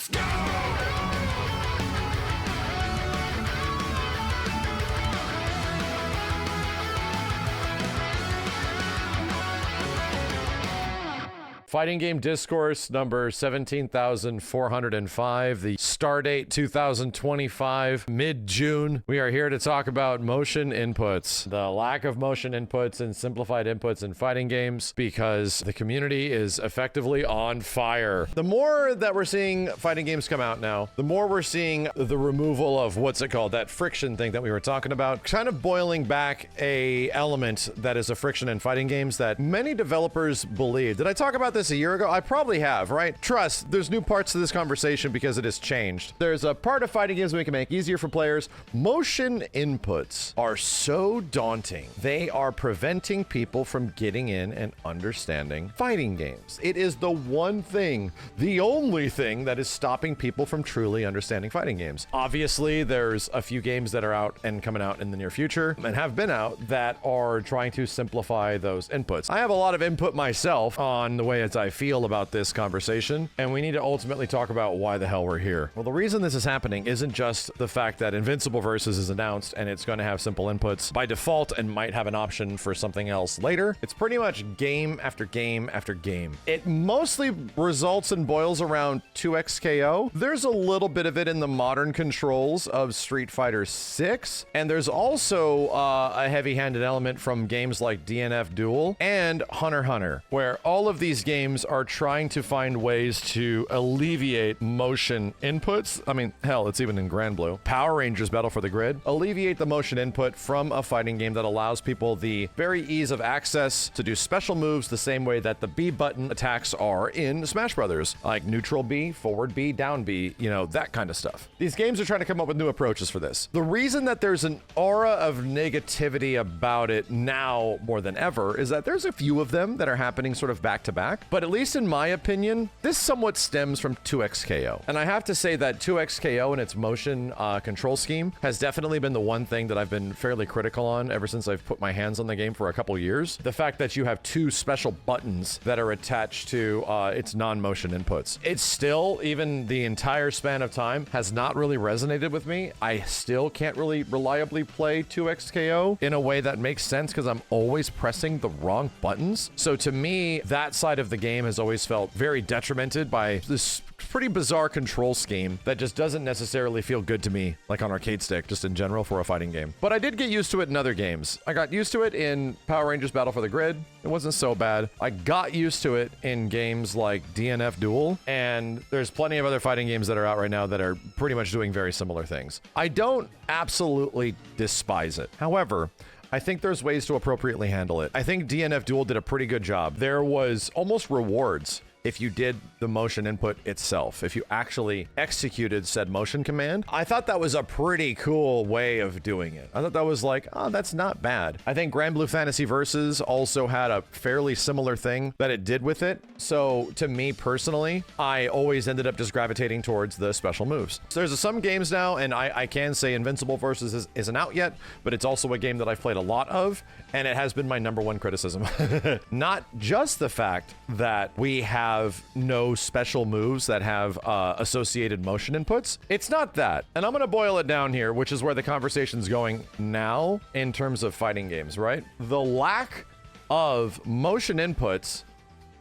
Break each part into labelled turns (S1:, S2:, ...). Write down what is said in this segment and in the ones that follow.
S1: Let's go!
S2: Fighting Game Discourse number 17,405, the stardate 2025, mid-June. We are here to talk about motion inputs, the lack of motion inputs and simplified inputs in fighting games, because the community is effectively on fire. The more that we're seeing fighting games come out now, the more we're seeing the removal of what's it called, that friction thing that we were talking about, kind of boiling back a element that is a friction in fighting games that many developers believe. Did I talk about this a year ago? I probably have, right? Trust, there's new parts to this conversation because it has changed. There's a part of fighting games we can make easier for players. Motion inputs are so daunting. They are preventing people from getting in and understanding fighting games. It is the one thing, the only thing that is stopping people from truly understanding fighting games. Obviously, there's a few games that are out and coming out in the near future and have been out that are trying to simplify those inputs. I have a lot of input myself on the way I feel about this conversation, and we need to ultimately talk about why the hell we're here. Well, the reason this is happening isn't just the fact that Invincible Versus is announced and it's going to have simple inputs by default and might have an option for something else later. It's pretty much game after game after game. It mostly results and boils around 2xKO. There's a little bit of it in the modern controls of Street Fighter 6, and there's also a heavy-handed element from games like DNF Duel and Hunter x Hunter, where all of these games are trying to find ways to alleviate motion inputs. I mean, hell, it's even in Grand Blue. Power Rangers Battle for the Grid. Alleviate the motion input from a fighting game that allows people the very ease of access to do special moves the same way that the B button attacks are in Smash Brothers, like neutral B, forward B, down B, you know, that kind of stuff. These games are trying to come up with new approaches for this. The reason that there's an aura of negativity about it now more than ever is that there's a few of them that are happening sort of back to back. But at least in my opinion, this somewhat stems from 2xKO. And I have to say that 2xKO and its motion control scheme has definitely been the one thing that I've been fairly critical on ever since I've put my hands on the game for a couple years. The fact that you have two special buttons that are attached to its non-motion inputs. It's still, even the entire span of time, has not really resonated with me. I still can't really reliably play 2xKO in a way that makes sense because I'm always pressing the wrong buttons. So to me, that side of the game has always felt very detrimented by this pretty bizarre control scheme that just doesn't necessarily feel good to me, like on arcade stick, just in general for a fighting game. But I did get used to it in other games. I got used to it in Power Rangers Battle for the Grid. It wasn't so bad. I got used to it in games like DNF Duel, and there's plenty of other fighting games that are out right now that are pretty much doing very similar things. I don't absolutely despise it. However, I think there's ways to appropriately handle it. I think DNF Duel did a pretty good job. There was almost rewards if you did the motion input itself, if you actually executed said motion command. I thought that was a pretty cool way of doing it. I thought that was like, oh, that's not bad. I think Grand Blue Fantasy Versus also had a fairly similar thing that it did with it. So to me personally, I always ended up just gravitating towards the special moves. So there's some games now, and I can say Invincible Versus isn't out yet, but it's also a game that I've played a lot of, and it has been my number one criticism. Not just the fact that we have no special moves that have associated motion inputs. It's not that. And I'm going to boil it down here, which is where the conversation's going now in terms of fighting games, right? The lack of motion inputs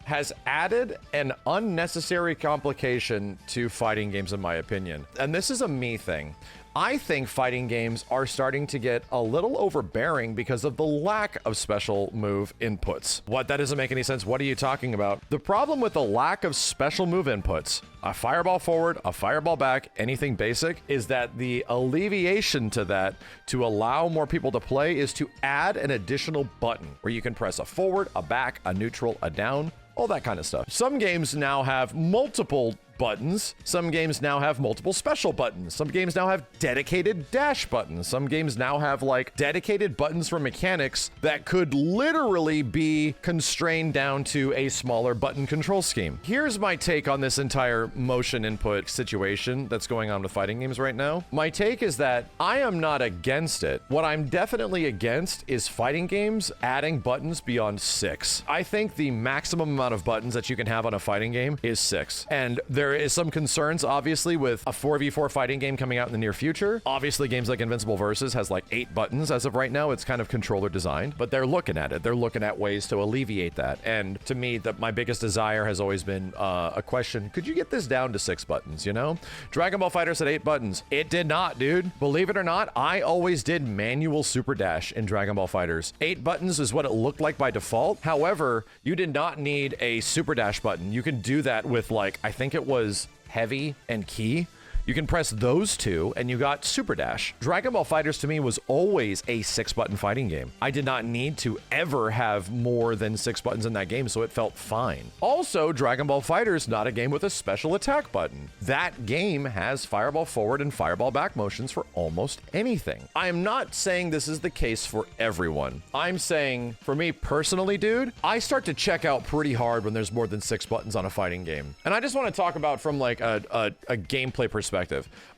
S2: has added an unnecessary complication to fighting games, in my opinion. And this is a me thing. I think fighting games are starting to get a little overbearing because of the lack of special move inputs. What? That doesn't make any sense. What are you talking about? The problem with the lack of special move inputs, a fireball forward, a fireball back, anything basic, is that the alleviation to that, to allow more people to play, is to add an additional button where you can press a forward, a back, a neutral, a down, all that kind of stuff. Some games now have multiple buttons. Some games now have multiple special buttons. Some games now have dedicated dash buttons. Some games now have like dedicated buttons for mechanics that could literally be constrained down to a smaller button control scheme. Here's my take on this entire motion input situation that's going on with fighting games right now. My take is that I am not against it. What I'm definitely against is fighting games adding buttons beyond 6. I think the maximum amount of buttons that you can have on a fighting game is 6. And there There is some concerns, obviously, with a 4v4 fighting game coming out in the near future. Obviously, games like Invincible Versus has like 8 buttons as of right now. It's kind of controller designed, but they're looking at it. They're looking at ways to alleviate that. And to me, my biggest desire has always been a question, could you get this down to 6 buttons, you know? Dragon Ball FighterZ had 8 buttons. It did not, dude. Believe it or not, I always did manual super dash in Dragon Ball FighterZ. 8 buttons is what it looked like by default. However, you did not need a super dash button. You can do that with, like, I think it was heavy and key. You can press those two and you got Super Dash. Dragon Ball FighterZ to me was always a 6-button fighting game. I did not need to ever have more than 6 buttons in that game, so it felt fine. Also, Dragon Ball FighterZ not a game with a special attack button. That game has fireball forward and fireball back motions for almost anything. I am not saying this is the case for everyone. I'm saying, for me personally, dude, I start to check out pretty hard when there's more than 6 buttons on a fighting game. And I just want to talk about from like a gameplay perspective.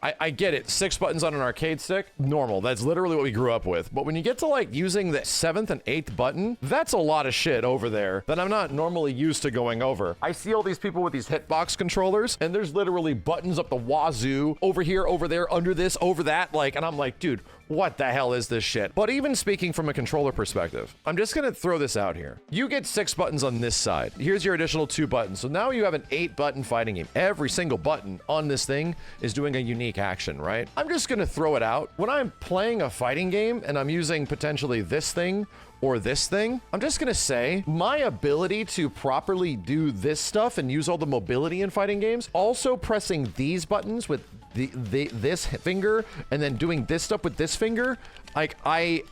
S2: I get it. 6 buttons on an arcade stick, normal. That's literally what we grew up with. But when you get to like using the 7th and 8th button, that's a lot of shit over there that I'm not normally used to going over. I see all these people with these hitbox controllers, and there's literally buttons up the wazoo, over here, over there, under this, over that, like, and I'm like, dude, what the hell is this shit? But even speaking from a controller perspective, I'm just gonna throw this out here. You get 6 buttons on this side. Here's your additional 2 buttons. So now you have an 8-button fighting game. Every single button on this thing is doing a unique action, right? I'm just gonna throw it out. When I'm playing a fighting game and I'm using potentially this thing or this thing, I'm just gonna say my ability to properly do this stuff and use all the mobility in fighting games, also pressing these buttons with this finger and then doing this stuff with this finger, like I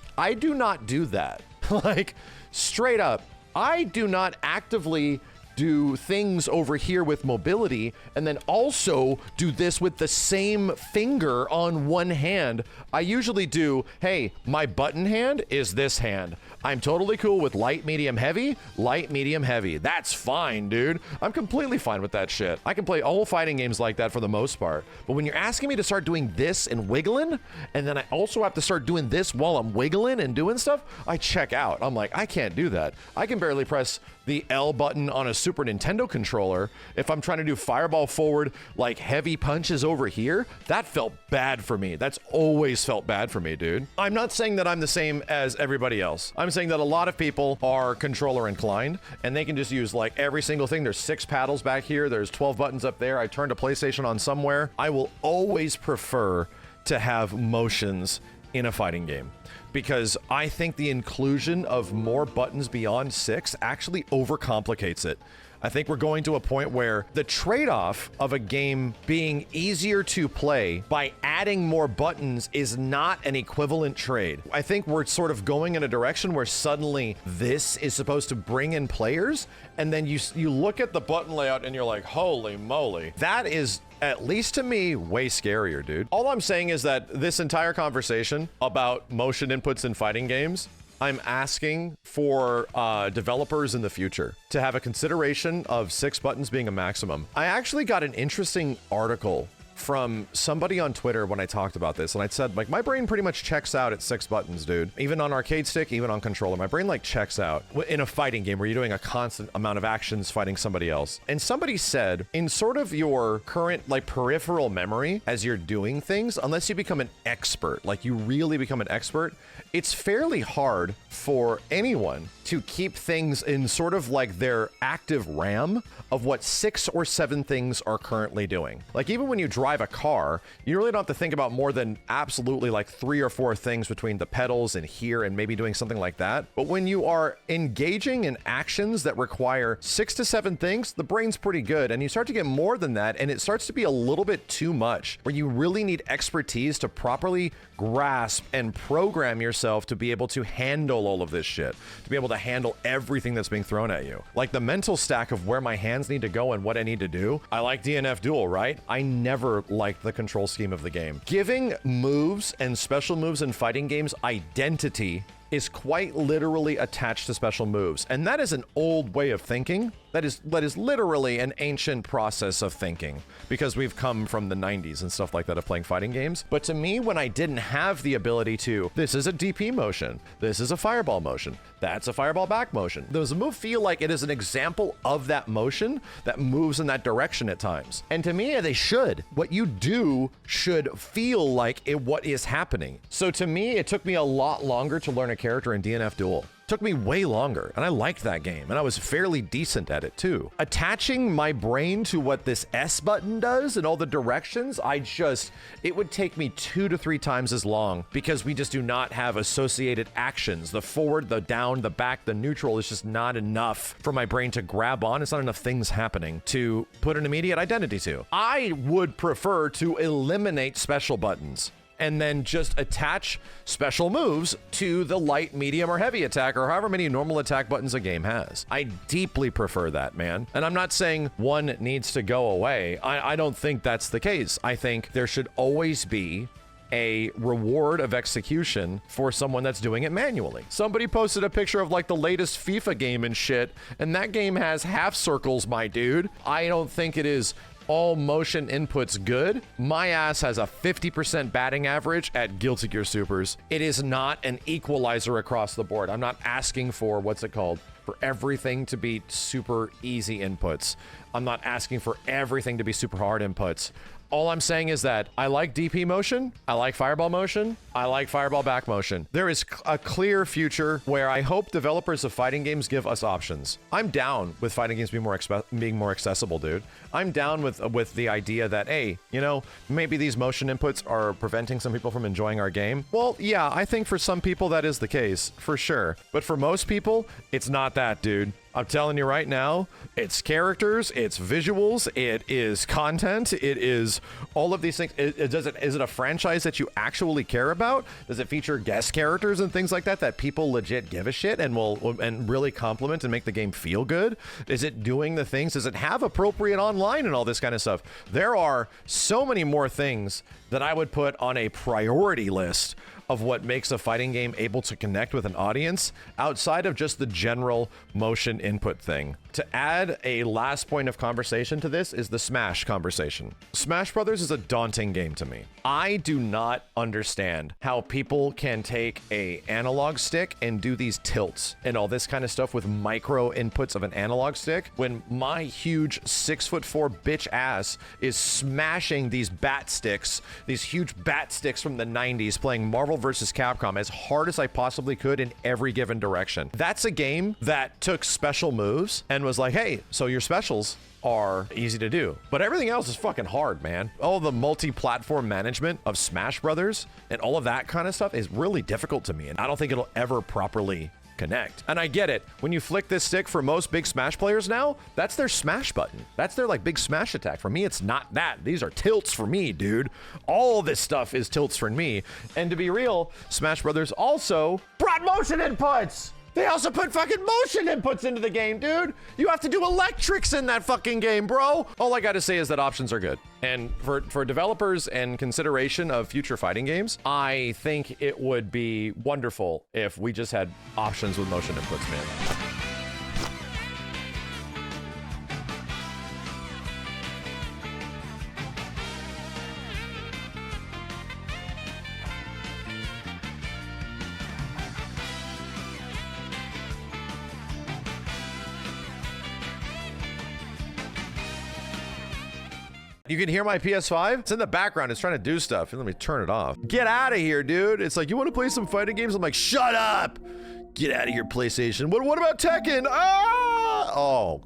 S2: do not do that. Like, straight up, I do not actively do things over here with mobility and then also do this with the same finger on one hand. I usually do, hey, my button hand is this hand. I'm totally cool with light, medium, heavy, light, medium, heavy. That's fine, dude. I'm completely fine with that shit. I can play all fighting games like that for the most part. But when you're asking me to start doing this and wiggling, and then I also have to start doing this while I'm wiggling and doing stuff, I check out. I'm like, I can't do that. I can barely press the L button on a Super Nintendo controller if I'm trying to do fireball forward, like heavy punches over here. That felt bad for me. That's always felt bad for me, dude. I'm not saying that I'm the same as everybody else. I'm saying that a lot of people are controller inclined and they can just use like every single thing. There's 6 paddles back here. There's 12 buttons up there. I turned a PlayStation on somewhere. I will always prefer to have motions in a fighting game, because I think the inclusion of more buttons beyond 6 actually overcomplicates it. I think we're going to a point where the trade-off of a game being easier to play by adding more buttons is not an equivalent trade. I think we're sort of going in a direction where suddenly this is supposed to bring in players, and then you look at the button layout and you're like, holy moly. That is, at least to me, way scarier, dude. All I'm saying is that this entire conversation about motion inputs in fighting games, I'm asking for developers in the future to have a consideration of 6 buttons being a maximum. I actually got an interesting article from somebody on Twitter when I talked about this, and I said, like, my brain pretty much checks out at 6 buttons, dude. Even on arcade stick, even on controller, my brain like checks out in a fighting game where you're doing a constant amount of actions fighting somebody else. And somebody said, in sort of your current like peripheral memory as you're doing things, unless you become an expert, like you really become an expert, it's fairly hard for anyone to keep things in sort of like their active RAM of what 6 or 7 things are currently doing. Like, even when you drive a car, you really don't have to think about more than absolutely like 3 or 4 things between the pedals and here and maybe doing something like that. But when you are engaging in actions that require 6 to 7 things, the brain's pretty good, and you start to get more than that, and it starts to be a little bit too much, where you really need expertise to properly grasp and program yourself to be able to handle all of this shit, to be able to handle everything that's being thrown at you. Like the mental stack of where my hands need to go and what I need to do. I like DNF Duel, right? I never liked the control scheme of the game. Giving moves and special moves in fighting games identity is quite literally attached to special moves. And that is an old way of thinking. That is literally an ancient process of thinking, because we've come from the 90s and stuff like that of playing fighting games. But to me, when I didn't have the ability to, this is a DP motion, this is a fireball motion, that's a fireball back motion. Those moves feel like it is an example of that motion that moves in that direction at times. And to me, they should. What you do should feel like what is happening. So to me, it took me a lot longer to learn a character in DNF Duel. Took me way longer, and I liked that game, and I was fairly decent at it too. Attaching my brain to what this S button does and all the directions, it would take me 2 to 3 times as long, because we just do not have associated actions. The forward, the down, the back, the neutral is just not enough for my brain to grab on. It's not enough things happening to put an immediate identity to. I would prefer to eliminate special buttons and then just attach special moves to the light, medium, or heavy attack, or however many normal attack buttons a game has. I deeply prefer that, man. And I'm not saying one needs to go away. I don't think that's the case. I think there should always be a reward of execution for someone that's doing it manually. Somebody posted a picture of like the latest FIFA game and shit, and that game has half circles, my dude. I don't think it is all motion inputs good. My ass has a 50% batting average at Guilty Gear Supers. It is not an equalizer across the board. I'm not asking for, for everything to be super easy inputs. I'm not asking for everything to be super hard inputs. All I'm saying is that I like DP motion, I like fireball motion, I like fireball back motion. There is a clear future where I hope developers of fighting games give us options. I'm down with fighting games being more accessible, dude. I'm down with the idea that, hey, you know, maybe these motion inputs are preventing some people from enjoying our game. Well, yeah, I think for some people that is the case, for sure. But for most people, it's not that, dude. I'm telling you right now, it's characters, it's visuals, it is content, it is all of these things. Is it a franchise that you actually care about? Does it feature guest characters and things like that people legit give a shit and and really compliment and make the game feel good? Is it doing the things? Does it have appropriate online and all this kind of stuff? There are so many more things that I would put on a priority list of what makes a fighting game able to connect with an audience outside of just the general motion input thing. To add a last point of conversation to this is the Smash conversation. Smash Brothers is a daunting game to me. I do not understand how people can take a analog stick and do these tilts and all this kind of stuff with micro inputs of an analog stick when my huge 6'4" bitch ass is smashing these bat sticks, these huge bat sticks from the 90s, playing Marvel vs. Capcom as hard as I possibly could in every given direction. That's a game that took special moves and was like, hey, so your specials are easy to do, but everything else is fucking hard, man. All the multi-platform management of Smash Brothers and all of that kind of stuff is really difficult to me, and I don't think it'll ever properly connect. And I get it. When you flick this stick, for most big Smash players now, that's their smash button. That's their like big smash attack. For me, it's not that. These are tilts for me, dude. All this stuff is tilts for me. And to be real, Smash Brothers also brought motion inputs. They also put fucking motion inputs into the game, dude. You have to do electrics in that fucking game, bro. All I gotta say is that options are good. And for developers and consideration of future fighting games, I think it would be wonderful if we just had options with motion inputs, man. You can hear my PS5? It's in the background. It's trying to do stuff. Let me turn it off. Get out of here, dude. It's like, you want to play some fighting games? I'm like, shut up. Get out of here, PlayStation. What about Tekken? Ah! Oh.